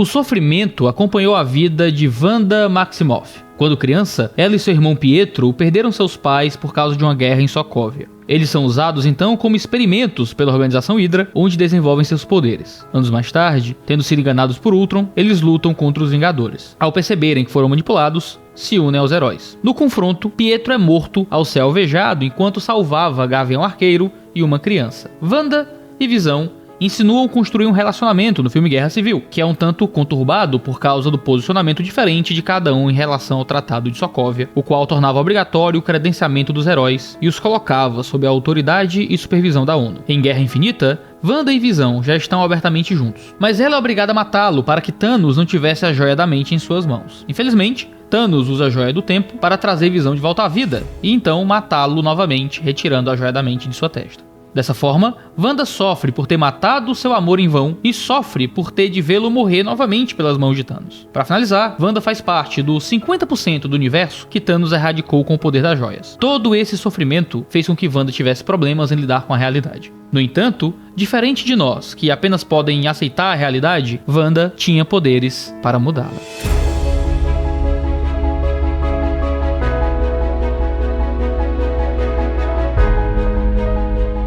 O sofrimento acompanhou a vida de Wanda Maximoff. Quando criança, ela e seu irmão Pietro perderam seus pais por causa de uma guerra em Sokovia. Eles são usados então como experimentos pela Organização Hydra, onde desenvolvem seus poderes. Anos mais tarde, tendo sido enganados por Ultron, eles lutam contra os Vingadores. Ao perceberem que foram manipulados, se unem aos heróis. No confronto, Pietro é morto ao ser alvejado enquanto salvava Gavião Arqueiro e uma criança. Wanda e Visão insinuam construir um relacionamento no filme Guerra Civil, que é um tanto conturbado por causa do posicionamento diferente de cada um em relação ao Tratado de Sokovia, o qual tornava obrigatório o credenciamento dos heróis e os colocava sob a autoridade e supervisão da ONU. Em Guerra Infinita, Wanda e Visão já estão abertamente juntos, mas ela é obrigada a matá-lo para que Thanos não tivesse a Joia da Mente em suas mãos. Infelizmente, Thanos usa a Joia do Tempo para trazer Visão de volta à vida, e então matá-lo novamente, retirando a Joia da Mente de sua testa. Dessa forma, Wanda sofre por ter matado seu amor em vão e sofre por ter de vê-lo morrer novamente pelas mãos de Thanos. Para finalizar, Wanda faz parte dos 50% do universo que Thanos erradicou com o poder das joias. Todo esse sofrimento fez com que Wanda tivesse problemas em lidar com a realidade. No entanto, diferente de nós, que apenas podem aceitar a realidade, Wanda tinha poderes para mudá-la.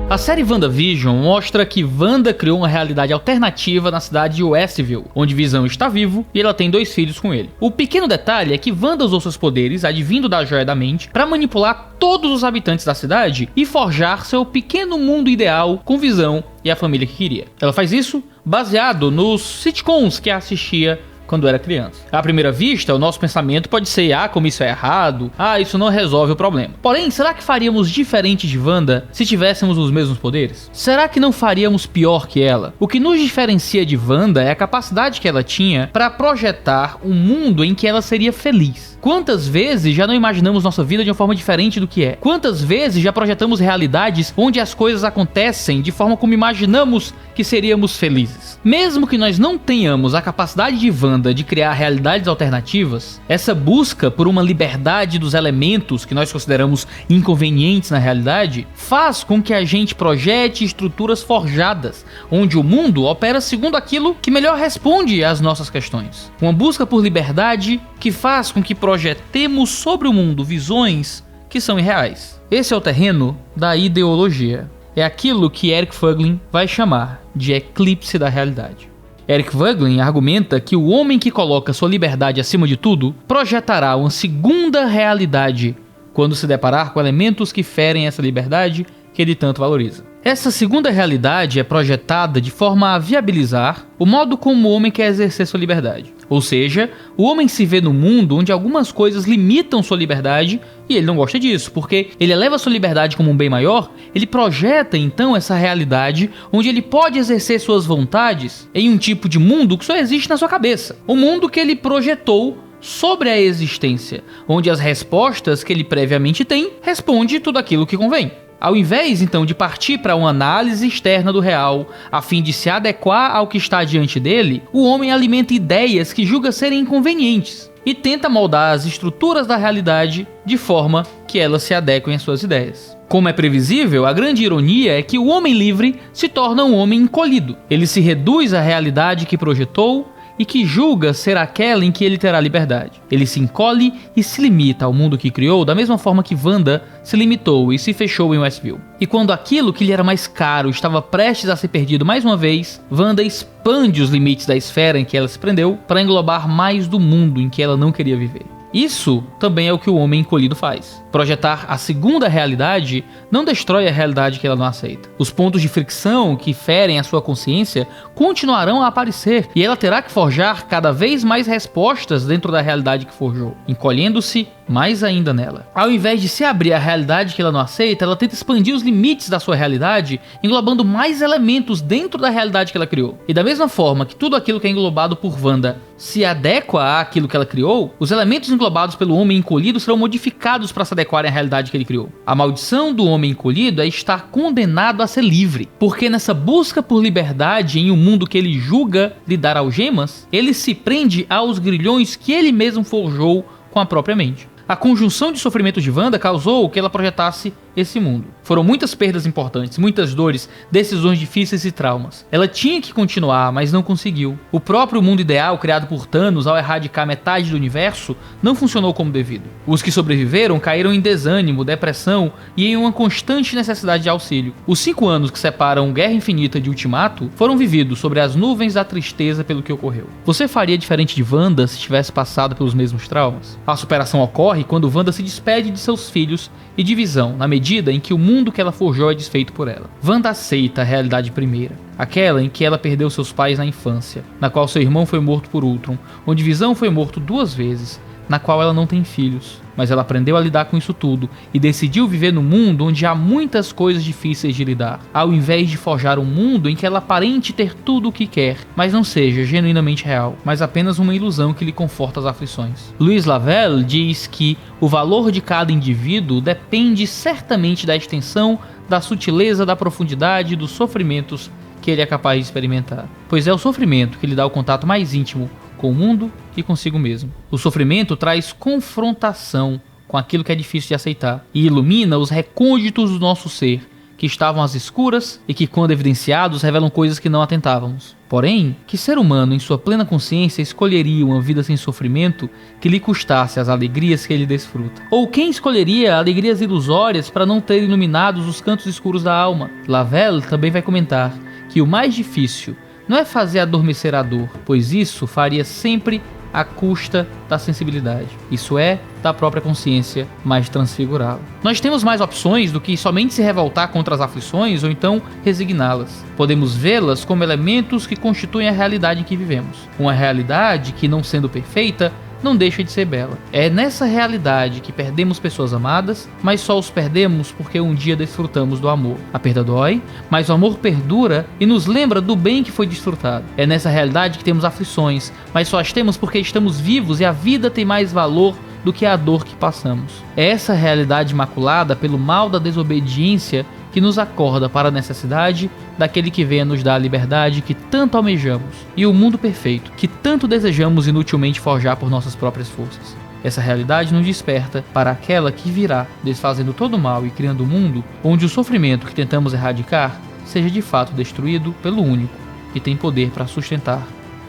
A série WandaVision mostra que Wanda criou uma realidade alternativa na cidade de Westview, onde Visão está vivo e ela tem 2 filhos com ele. O pequeno detalhe é que Wanda usou seus poderes, advindo da Joia da Mente, para manipular todos os habitantes da cidade e forjar seu pequeno mundo ideal com Visão e a família que queria. Ela faz isso baseado nos sitcoms que assistia quando era criança. À primeira vista, o nosso pensamento pode ser: como isso é errado, isso não resolve o problema. Porém, será que faríamos diferente de Wanda se tivéssemos os mesmos poderes? Será que não faríamos pior que ela? O que nos diferencia de Wanda é a capacidade que ela tinha para projetar um mundo em que ela seria feliz. Quantas vezes já não imaginamos nossa vida de uma forma diferente do que é? Quantas vezes já projetamos realidades onde as coisas acontecem de forma como imaginamos que seríamos felizes? Mesmo que nós não tenhamos a capacidade de Wanda de criar realidades alternativas, essa busca por uma liberdade dos elementos que nós consideramos inconvenientes na realidade faz com que a gente projete estruturas forjadas, onde o mundo opera segundo aquilo que melhor responde às nossas questões. Uma busca por liberdade que faz com que projetemos sobre o mundo visões que são irreais. Esse é o terreno da ideologia. É aquilo que Eric Voegelin vai chamar de eclipse da realidade. Eric Voegelin argumenta que o homem que coloca sua liberdade acima de tudo projetará uma segunda realidade quando se deparar com elementos que ferem essa liberdade que ele tanto valoriza. Essa segunda realidade é projetada de forma a viabilizar o modo como o homem quer exercer sua liberdade. Ou seja, o homem se vê no mundo onde algumas coisas limitam sua liberdade e ele não gosta disso, porque ele eleva sua liberdade como um bem maior, ele projeta então essa realidade onde ele pode exercer suas vontades em um tipo de mundo que só existe na sua cabeça. O mundo que ele projetou sobre a existência, onde as respostas que ele previamente tem responde tudo aquilo que convém. Ao invés, então, de partir para uma análise externa do real, a fim de se adequar ao que está diante dele, o homem alimenta ideias que julga serem inconvenientes e tenta moldar as estruturas da realidade de forma que elas se adequem às suas ideias. Como é previsível, a grande ironia é que o homem livre se torna um homem encolhido. Ele se reduz à realidade que projetou e que julga ser aquela em que ele terá liberdade. Ele se encolhe e se limita ao mundo que criou da mesma forma que Wanda se limitou e se fechou em Westview. E quando aquilo que lhe era mais caro estava prestes a ser perdido mais uma vez, Wanda expande os limites da esfera em que ela se prendeu para englobar mais do mundo em que ela não queria viver. Isso também é o que o homem encolhido faz. Projetar a segunda realidade não destrói a realidade que ela não aceita. Os pontos de fricção que ferem a sua consciência continuarão a aparecer e ela terá que forjar cada vez mais respostas dentro da realidade que forjou, encolhendo-se mais ainda nela. Ao invés de se abrir à realidade que ela não aceita, ela tenta expandir os limites da sua realidade, englobando mais elementos dentro da realidade que ela criou. E da mesma forma que tudo aquilo que é englobado por Wanda se adequa àquilo que ela criou, os elementos englobados pelo homem encolhido serão modificados para se adequarem à realidade que ele criou. A maldição do homem encolhido é estar condenado a ser livre, porque nessa busca por liberdade em um mundo que ele julga lhe dar algemas, ele se prende aos grilhões que ele mesmo forjou com a própria mente. A conjunção de sofrimentos de Wanda causou que ela projetasse esse mundo. Foram muitas perdas importantes, muitas dores, decisões difíceis e traumas. Ela tinha que continuar, mas não conseguiu. O próprio mundo ideal criado por Thanos ao erradicar metade do universo não funcionou como devido. Os que sobreviveram caíram em desânimo, depressão e em uma constante necessidade de auxílio. Os 5 anos que separam Guerra Infinita de Ultimato foram vividos sobre as nuvens da tristeza pelo que ocorreu. Você faria diferente de Wanda se tivesse passado pelos mesmos traumas? A superação ocorre quando Wanda se despede de seus filhos e de Visão, na medida em que o mundo que ela forjou é desfeito por ela. Wanda aceita a realidade primeira, aquela em que ela perdeu seus pais na infância, na qual seu irmão foi morto por Ultron, onde Visão foi morto 2 vezes, na qual ela não tem filhos. Mas ela aprendeu a lidar com isso tudo e decidiu viver no mundo onde há muitas coisas difíceis de lidar, ao invés de forjar um mundo em que ela aparente ter tudo o que quer, mas não seja genuinamente real, mas apenas uma ilusão que lhe conforta as aflições. Louis Lavelle diz que o valor de cada indivíduo depende certamente da extensão, da sutileza, da profundidade dos sofrimentos que ele é capaz de experimentar, pois é o sofrimento que lhe dá o contato mais íntimo com o mundo e consigo mesmo. O sofrimento traz confrontação com aquilo que é difícil de aceitar e ilumina os recônditos do nosso ser, que estavam às escuras e que, quando evidenciados, revelam coisas que não atentávamos. Porém, que ser humano em sua plena consciência escolheria uma vida sem sofrimento que lhe custasse as alegrias que ele desfruta? Ou quem escolheria alegrias ilusórias para não ter iluminados os cantos escuros da alma? Lavelle também vai comentar que o mais difícil não é fazer adormecer a dor, pois isso faria sempre à custa da sensibilidade, isso é, da própria consciência mais transfigurada. Nós temos mais opções do que somente se revoltar contra as aflições ou então resigná-las. Podemos vê-las como elementos que constituem a realidade em que vivemos. Uma realidade que, não sendo perfeita, não deixa de ser bela. É nessa realidade que perdemos pessoas amadas, mas só os perdemos porque um dia desfrutamos do amor. A perda dói, mas o amor perdura e nos lembra do bem que foi desfrutado. É nessa realidade que temos aflições, mas só as temos porque estamos vivos e a vida tem mais valor do que a dor que passamos. É essa realidade maculada pelo mal da desobediência que nos acorda para a necessidade daquele que venha nos dar a liberdade que tanto almejamos e o mundo perfeito que tanto desejamos inutilmente forjar por nossas próprias forças. Essa realidade nos desperta para aquela que virá, desfazendo todo o mal e criando um mundo onde o sofrimento que tentamos erradicar seja de fato destruído pelo único que tem poder para sustentar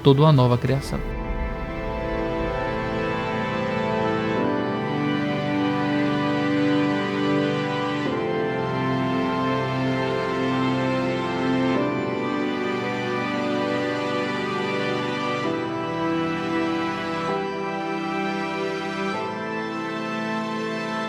toda uma nova criação.